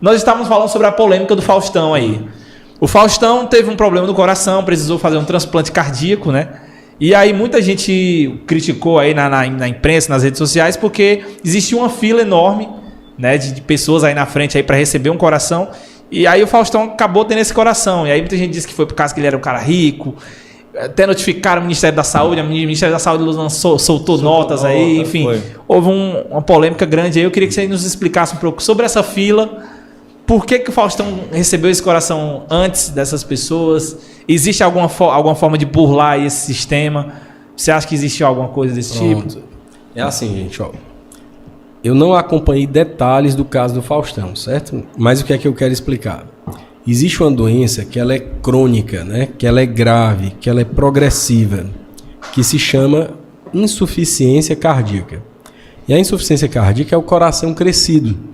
Nós estávamos falando sobre a polêmica do Faustão aí. O Faustão teve um problema no coração, precisou fazer um transplante cardíaco, né? E aí muita gente criticou aí na imprensa, nas redes sociais, porque existia uma fila enorme, né, de pessoas aí na frente aí para receber um coração. E aí o Faustão acabou tendo esse coração. E aí muita gente disse que foi por causa que ele era um cara rico. Até notificaram o Ministério da Saúde, o Ministério da Saúde soltou notas aí, enfim. Houve uma polêmica grande aí. Eu queria que você nos explicasse um pouco sobre essa fila. Por que o Faustão recebeu esse coração antes dessas pessoas? Existe alguma forma de burlar esse sistema? Você acha que existe alguma coisa desse tipo? É assim, gente, ó. Eu não acompanhei detalhes do caso do Faustão, certo? Mas o que é que eu quero explicar? Existe uma doença que ela é crônica, né? Que ela é grave, que ela é progressiva, que se chama insuficiência cardíaca. E a insuficiência cardíaca é o coração crescido.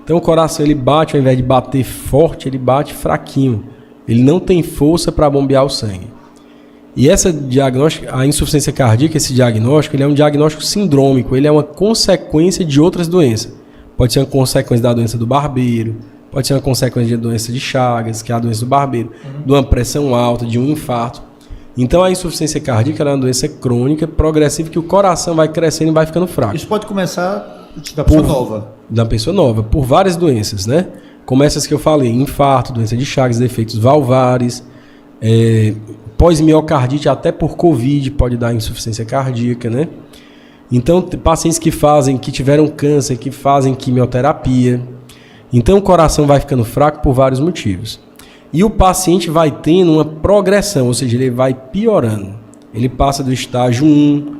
Então o coração ele bate, ao invés de bater forte, ele bate fraquinho. Ele não tem força para bombear o sangue. E essa diagnóstico, a insuficiência cardíaca, esse diagnóstico, ele é um diagnóstico sindrômico, ele é uma consequência de outras doenças. Pode ser uma consequência da doença do barbeiro, pode ser uma consequência da doença de Chagas, que é a doença do barbeiro, de uma pressão alta, de um infarto. Então a insuficiência cardíaca é uma doença crônica, progressiva, que o coração vai crescendo e vai ficando fraco. Isso pode começar da pessoa nova. Da pessoa nova, por várias doenças, né? Como essas que eu falei, infarto, doença de Chagas, defeitos valvares, pós-miocardite, até por Covid pode dar insuficiência cardíaca, né? Então, pacientes que tiveram câncer, que fazem quimioterapia. Então, o coração vai ficando fraco por vários motivos. E o paciente vai tendo uma progressão, ou seja, ele vai piorando. Ele passa do estágio 1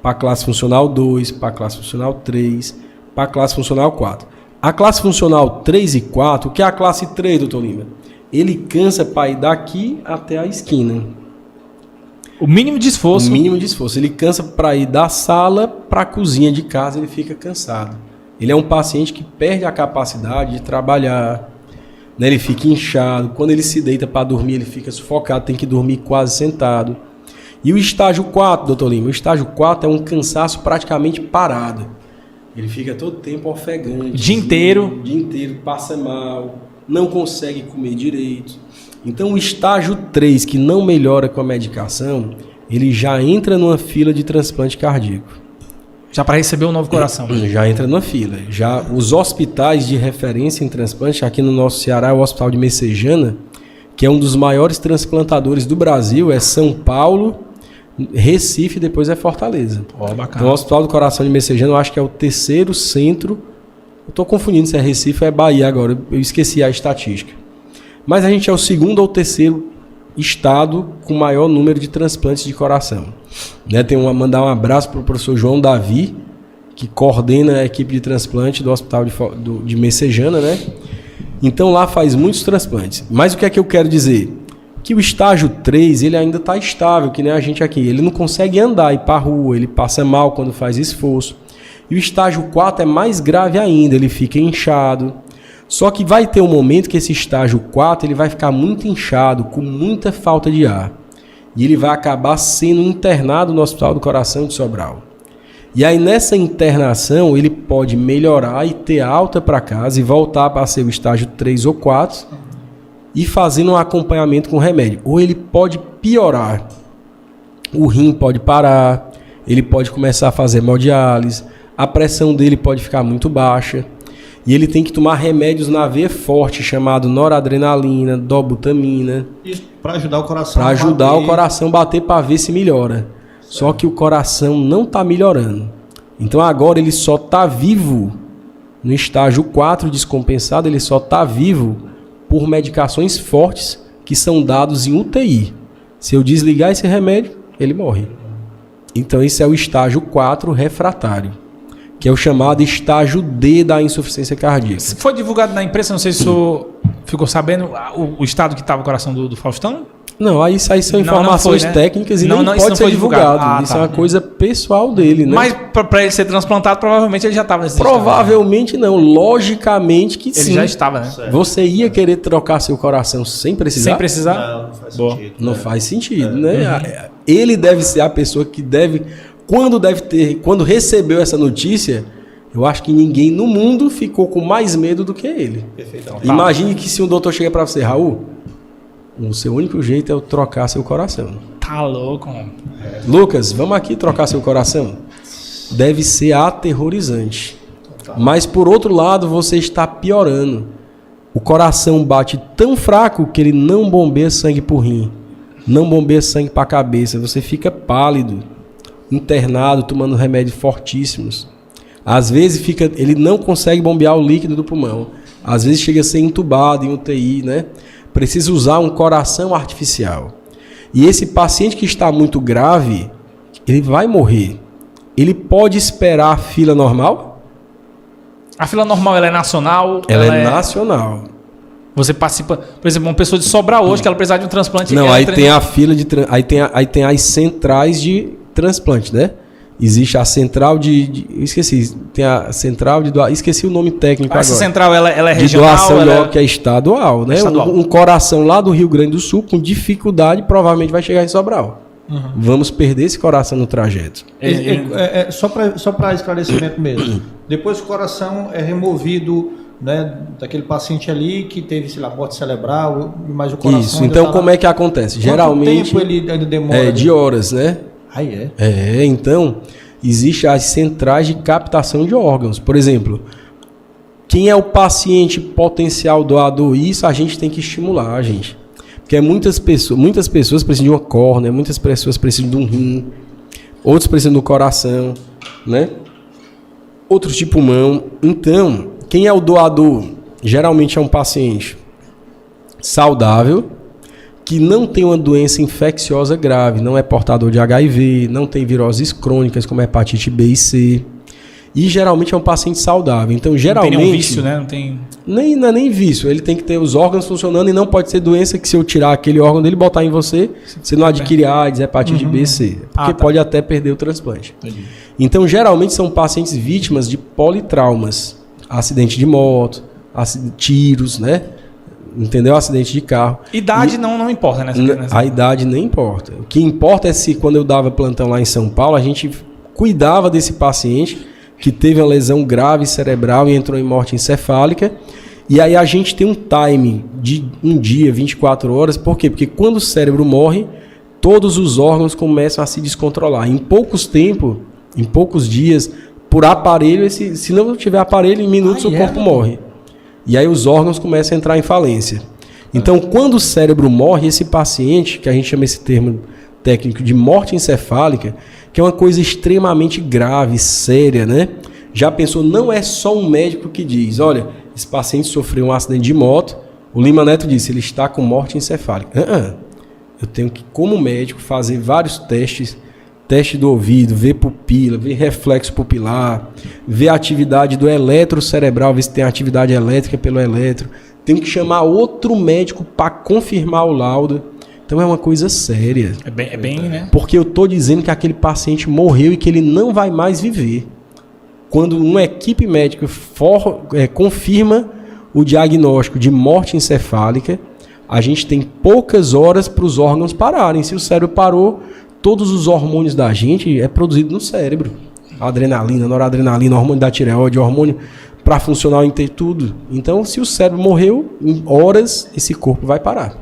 para a classe funcional 2, para a classe funcional 3, para a classe funcional 4. A classe funcional 3 e 4, o que é a classe 3, doutor Lima? Ele cansa para ir daqui até a esquina. O mínimo de esforço. O mínimo de esforço. Ele cansa para ir da sala para a cozinha de casa, ele fica cansado. Ele é um paciente que perde a capacidade de trabalhar, né? Ele fica inchado. Quando ele se deita para dormir, ele fica sufocado, tem que dormir quase sentado. E o estágio 4, doutor Lima? O estágio 4 é um cansaço praticamente parado. Ele fica todo tempo ofegante. O dia inteiro. O dia inteiro, passa mal, não consegue comer direito. Então o estágio 3, que não melhora com a medicação, ele já entra numa fila de transplante cardíaco. Já para receber um novo coração. Já entra numa fila. Já os hospitais de referência em transplante, aqui no nosso Ceará, é o Hospital de Messejana, que é um dos maiores transplantadores do Brasil, é São Paulo, Recife e depois é Fortaleza. Bacana. Então o Hospital do Coração de Messejana, eu acho que é o terceiro centro. Eu estou confundindo se é Recife ou é Bahia agora, eu esqueci a estatística. Mas a gente é o segundo ou terceiro estado com maior número de transplantes de coração. Né? Mandar um abraço para o professor João Davi, que coordena a equipe de transplante do Hospital de Messejana, né? Então lá faz muitos transplantes. Mas o que é que eu quero dizer? Que o estágio 3, ele ainda está estável, que nem a gente aqui. Ele não consegue andar, ir para a rua, ele passa mal quando faz esforço. E o estágio 4 é mais grave ainda, ele fica inchado. Só que vai ter um momento que esse estágio 4 ele vai ficar muito inchado, com muita falta de ar. E ele vai acabar sendo internado no Hospital do Coração de Sobral. E aí nessa internação ele pode melhorar e ter alta para casa e voltar para ser o estágio 3 ou 4 e fazendo um acompanhamento com remédio. Ou ele pode piorar. O rim pode parar, ele pode começar a fazer hemodiálise, a pressão dele pode ficar muito baixa. E ele tem que tomar remédios na veia forte, chamado noradrenalina, dobutamina. Isso para ajudar o coração a bater. Para ajudar o coração a bater para ver se melhora. Certo. Só que o coração não está melhorando. Então agora ele só está vivo. No estágio 4 descompensado, ele só está vivo por medicações fortes que são dados em UTI. Se eu desligar esse remédio, ele morre. Então esse é o estágio 4 refratário, que é o chamado estágio D da insuficiência cardíaca. Foi divulgado na imprensa, não sei se o senhor ficou sabendo o estado que estava o coração do Faustão? Não, aí são informações técnicas e não pode ser divulgado. Isso é uma coisa pessoal dele, né? Mas para ele ser transplantado, provavelmente ele já estava nesse Provavelmente estado, né? Não, logicamente que sim. Ele já estava, né? Certo. Você ia querer trocar seu coração sem precisar? Sem precisar? Não faz sentido. Não faz sentido, né? Ele deve ser a pessoa que deve... Quando recebeu essa notícia, Eu acho que ninguém no mundo ficou com mais medo do que ele. Perfeitamente. Imagine que se um doutor chega para você, Raul, o seu único jeito é eu trocar seu coração. Tá louco, mano. Lucas, vamos aqui trocar seu coração? Deve ser aterrorizante. Mas por outro lado, você está piorando. O coração bate tão fraco que ele não bombeia sangue pro rim, não bombeia sangue para a cabeça. Você fica pálido, internado, tomando remédios fortíssimos. Às vezes ele não consegue bombear o líquido do pulmão. Às vezes chega a ser entubado em UTI, né? Precisa usar um coração artificial. E esse paciente que está muito grave, ele vai morrer. Ele pode esperar a fila normal? A fila normal, ela é nacional? Ela é nacional. Você participa, por exemplo, uma pessoa de Sobral hoje que ela precisar de um transplante. Não, aí tem a fila de aí tem as centrais de transplante, né? Existe a central esqueci, tem a central de doação, esqueci o nome técnico agora. Essa central ela é de regional, doação que é estadual, né? Estadual. Um coração lá do Rio Grande do Sul com dificuldade provavelmente vai chegar em Sobral. Vamos perder esse coração no trajeto. Só para esclarecimento mesmo. Depois que o coração é removido, né, daquele paciente ali que teve, sei lá, morte cerebral, mas o coração... Isso, então como é que acontece? Geralmente... Quanto tempo ele ainda demora? De horas, né? Aí é? Então, existem as centrais de captação de órgãos. Por exemplo, quem é o paciente potencial doador? Isso a gente tem que estimular, gente. Porque muitas pessoas precisam de uma córnea, muitas pessoas precisam de um rim, outros precisam do coração, né? Outros de pulmão. Então, quem é o doador? Geralmente é um paciente saudável, que não tem uma doença infecciosa grave, não é portador de HIV, não tem viroses crônicas como hepatite B e C. E geralmente é um paciente saudável. Então, geralmente... Não tem nenhum vício, né? Não tem... Não é nem vício. Ele tem que ter os órgãos funcionando e não pode ser doença que se eu tirar aquele órgão dele e botar em você, você não adquire AIDS, hepatite B e C. Porque pode até perder o transplante. Entendi. Então, geralmente são pacientes vítimas de politraumas. Acidente de moto, tiros, né? Entendeu? Acidente de carro. Idade não importa, né? A idade nem importa. O que importa é se, quando eu dava plantão lá em São Paulo, a gente cuidava desse paciente que teve uma lesão grave cerebral e entrou em morte encefálica. E aí a gente tem um time de um dia, 24 horas. Por quê? Porque quando o cérebro morre, todos os órgãos começam a se descontrolar. Em poucos dias, por aparelho, se não tiver aparelho, em minutos o corpo morre. E aí os órgãos começam a entrar em falência. Então, quando o cérebro morre, esse paciente, que a gente chama esse termo técnico de morte encefálica, que é uma coisa extremamente grave, séria, né? Já pensou, não é só um médico que diz, olha, esse paciente sofreu um acidente de moto, o Lima Neto disse, ele está com morte encefálica. Eu tenho que, como médico, fazer vários testes, teste do ouvido, ver pupila, ver reflexo pupilar, ver a atividade do eletro cerebral, ver se tem atividade elétrica pelo eletro. Tenho que chamar outro médico para confirmar o laudo. Então é uma coisa séria. É bem, né? Porque eu estou dizendo que aquele paciente morreu e que ele não vai mais viver. Quando uma equipe médica confirma o diagnóstico de morte encefálica, a gente tem poucas horas para os órgãos pararem. Se o cérebro parou, todos os hormônios da gente é produzido no cérebro. Adrenalina, noradrenalina, hormônio da tireoide, hormônio para funcionar o inteiro, tudo. Então, se o cérebro morreu, em horas esse corpo vai parar.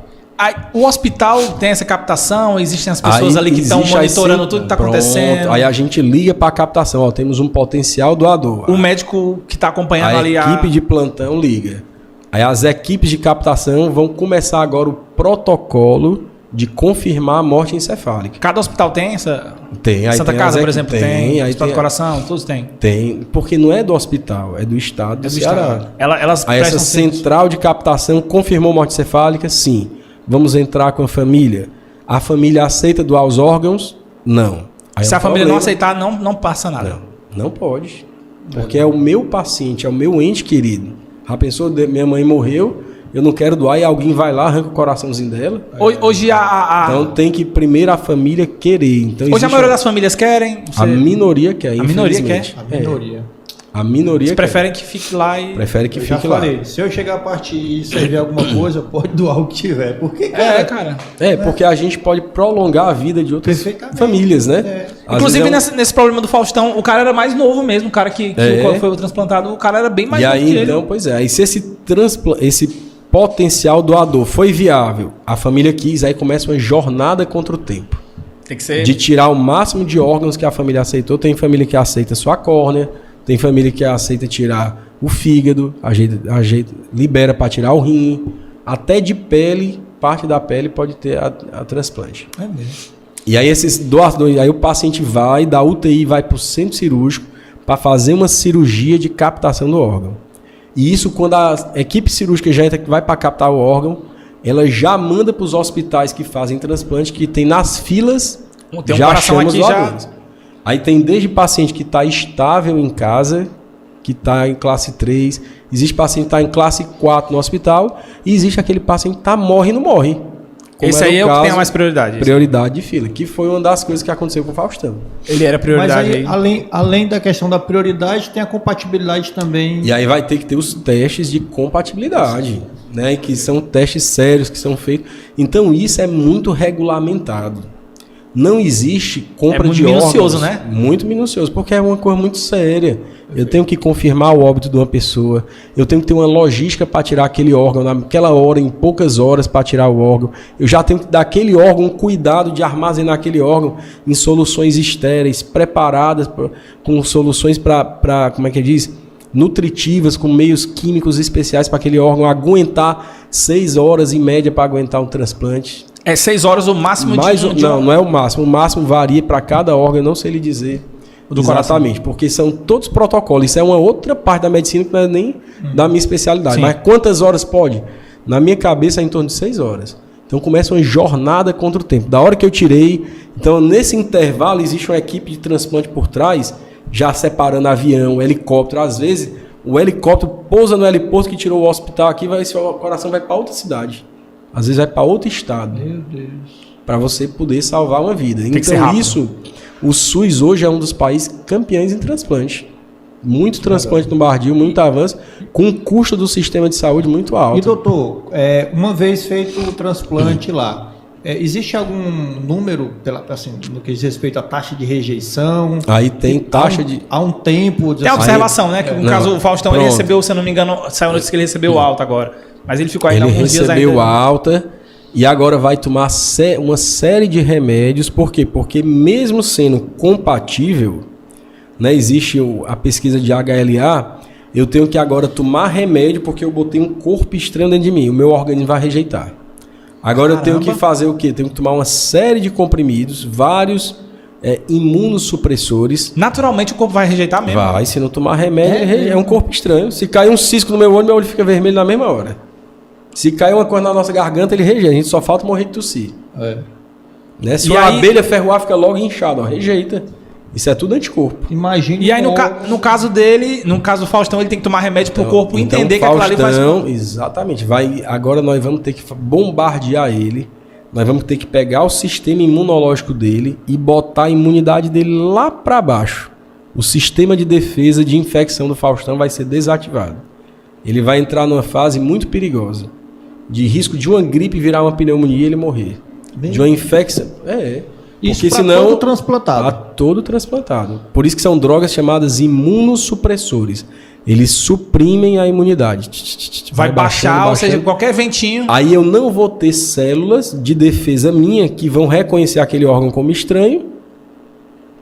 O hospital tem essa captação, existem as pessoas ali que estão monitorando tudo que está acontecendo. Aí a gente liga para a captação, temos um potencial doador. O médico que está acompanhando ali a equipe de plantão liga. Aí as equipes de captação vão começar agora o protocolo de confirmar a morte encefálica. Cada hospital tem essa? Tem. Aí Santa tem Casa, por exemplo, tem. Hospital do Coração, todos têm. Tem, porque não é do hospital, é do estado do Ceará. Elas aí essa central de captação confirmou morte encefálica? Sim. Vamos entrar com a família. A família aceita doar os órgãos? Não. Aí se a família não aceitar, não passa nada. Não pode. Porque é o meu paciente, é o meu ente querido. A pessoa, minha mãe morreu, eu não quero doar e alguém vai lá, arranca o coraçãozinho dela. Hoje Então tem que primeiro a família querer. Então, hoje a maioria das famílias querem? A minoria quer, A minoria quer? A minoria. A minoria Eles preferem que fique lá e... prefere que Eu já fique lá. falei, se eu chegar a partir e servir alguma coisa, pode doar o que tiver. Porque, cara. Porque a gente pode prolongar a vida de outras Perfeitamente. famílias, né? Às Inclusive, vezes nesse problema do Faustão, o cara era mais novo mesmo. O cara que foi o transplantado, o cara era bem mais e novo aí, que ele. então, pois é. Aí se esse potencial doador foi viável, a família quis, aí começa uma jornada contra o tempo. Tem que ser... De tirar o máximo de órgãos que a família aceitou. Tem família que aceita só a córnea, tem família que aceita tirar o fígado, libera para tirar o rim, até de pele, parte da pele pode ter a transplante. É mesmo. E aí esses doadores, aí o paciente vai da UTI, vai para o centro cirúrgico para fazer uma cirurgia de captação do órgão. E isso quando a equipe cirúrgica já entra, que vai para captar o órgão, ela já manda para os hospitais que fazem transplante, que tem nas filas, Tem um já coração chama os aqui, já... doadores. Aí tem desde paciente que está estável em casa, que está em classe 3, existe paciente que está em classe 4 no hospital, e existe aquele paciente que morre e não morre. Esse aí é o que tem a mais prioridade. Prioridade de fila, que foi uma das coisas que aconteceu com o Faustão. Ele era prioridade Mas aí. além da questão da prioridade, tem a compatibilidade também. E aí vai ter que ter os testes de compatibilidade, né? Que são testes sérios que são feitos. Então isso é muito regulamentado. Não existe compra de órgãos. É muito minucioso, né? Muito minucioso, porque é uma coisa muito séria. Eu tenho que confirmar o óbito de uma pessoa. Eu tenho que ter uma logística para tirar aquele órgão naquela hora, em poucas horas para tirar o órgão. Eu já tenho que dar aquele órgão um cuidado de armazenar aquele órgão em soluções estéreis, preparadas com soluções para, como é que diz? Nutritivas, com meios químicos especiais para aquele órgão aguentar 6 horas em média para aguentar um transplante. É 6 horas o máximo Não é o máximo. O máximo varia para cada órgão, eu não sei lhe dizer do exatamente, coração. porque são todos protocolos. Isso é uma outra parte da medicina que não é nem da minha especialidade. Sim. Mas quantas horas pode? Na minha cabeça é em torno de 6 horas. Então começa uma jornada contra o tempo. Da hora que eu tirei, então nesse intervalo existe uma equipe de transplante por trás, já separando avião, helicóptero. Às vezes o helicóptero pousa no heliporto que tirou o hospital aqui, o coração vai para outra cidade. Às vezes vai para outro estado. Meu Deus. Para você poder salvar uma vida. Tem que ser Então rápido. isso, o SUS hoje é um dos países campeões em transplante. Muito transplante no Brasil, muito avanço, com um custo do sistema de saúde muito alto. E doutor, uma vez feito o transplante lá, existe algum número, assim, no que diz respeito à taxa de rejeição? Aí tem taxa de... Há um tempo... Tem a observação, né? Que no caso o Faustão, ele recebeu, se eu não me engano, saiu notícia que ele recebeu alta agora. Mas ele ficou ainda alguns dias ainda. Ele recebeu alta e agora vai tomar uma série de remédios. Por quê? Porque mesmo sendo compatível, né, existe a pesquisa de HLA, eu tenho que agora tomar remédio porque eu botei um corpo estranho dentro de mim. O meu organismo vai rejeitar. Agora eu tenho que fazer o quê? Tenho que tomar uma série de comprimidos, vários imunossupressores. Naturalmente o corpo vai rejeitar mesmo. Vai, se não tomar remédio, é um corpo estranho. Se cair um cisco no meu olho fica vermelho na mesma hora. Se cair uma coisa na nossa garganta, ele rejeita. A gente só falta morrer de tossir. Né? Se uma abelha ferroar, fica logo inchado, rejeita. Isso é tudo anticorpo. Imagina. E aí, no caso dele, no caso do Faustão, ele tem que tomar remédio pro corpo entender que aquilo ali faz... Exatamente. Agora nós vamos ter que bombardear ele. Nós vamos ter que pegar o sistema imunológico dele e botar a imunidade dele lá para baixo. O sistema de defesa de infecção do Faustão vai ser desativado. Ele vai entrar numa fase muito perigosa. De risco de uma gripe virar uma pneumonia e ele morrer. De uma infecção... Isso para todo transplantado. Para todo transplantado. Por isso que são drogas chamadas imunossupressores. Eles suprimem a imunidade. Vai baixar, ou seja, qualquer ventinho... Aí eu não vou ter células de defesa minha que vão reconhecer aquele órgão como estranho.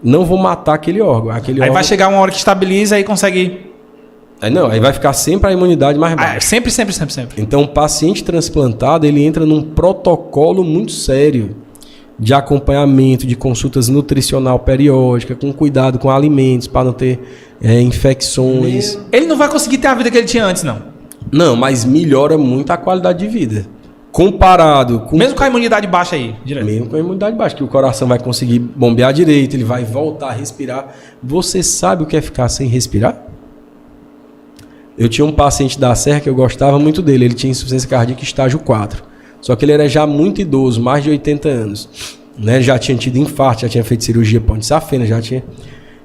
Não vou matar aquele órgão. Aí vai chegar uma hora que estabiliza e consegue... Aí vai ficar sempre a imunidade mais baixa. Sempre. Então o paciente transplantado, ele entra num protocolo muito sério de acompanhamento, de consultas nutricional periódica, com cuidado com alimentos, para não ter infecções. Ele não vai conseguir ter a vida que ele tinha antes, não. Não, mas melhora muito a qualidade de vida. Comparado com... Mesmo com a imunidade baixa aí, direto. Mesmo com a imunidade baixa, que o coração vai conseguir bombear direito, ele vai voltar a respirar. Você sabe o que é ficar sem respirar? Eu tinha um paciente da Serra que eu gostava muito dele. Ele tinha insuficiência cardíaca estágio 4. Só que ele era já muito idoso, mais de 80 anos. Né? Já tinha tido infarto, já tinha feito cirurgia ponte safena, já tinha...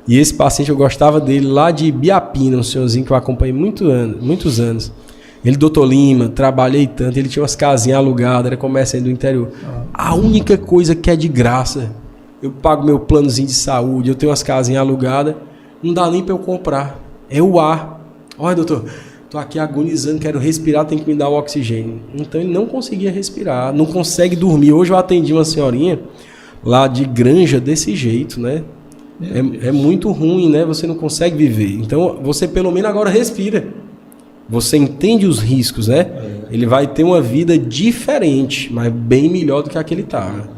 E esse paciente, eu gostava dele lá de Biapina, um senhorzinho que eu acompanhei muitos anos. Ele, doutor Lima, trabalhei tanto, ele tinha umas casinhas alugadas, era comerciante do interior. A única coisa que é de graça, eu pago meu planozinho de saúde, eu tenho umas casinhas alugadas, não dá nem para eu comprar. É o ar. Olha, doutor, tô aqui agonizando, quero respirar, tem que me dar o oxigênio. Então ele não conseguia respirar, não consegue dormir. Hoje eu atendi uma senhorinha lá de Granja desse jeito, né? É muito ruim, né? Você não consegue viver. Então você pelo menos agora respira. Você entende os riscos, né? Ele vai ter uma vida diferente, mas bem melhor do que a que ele tá.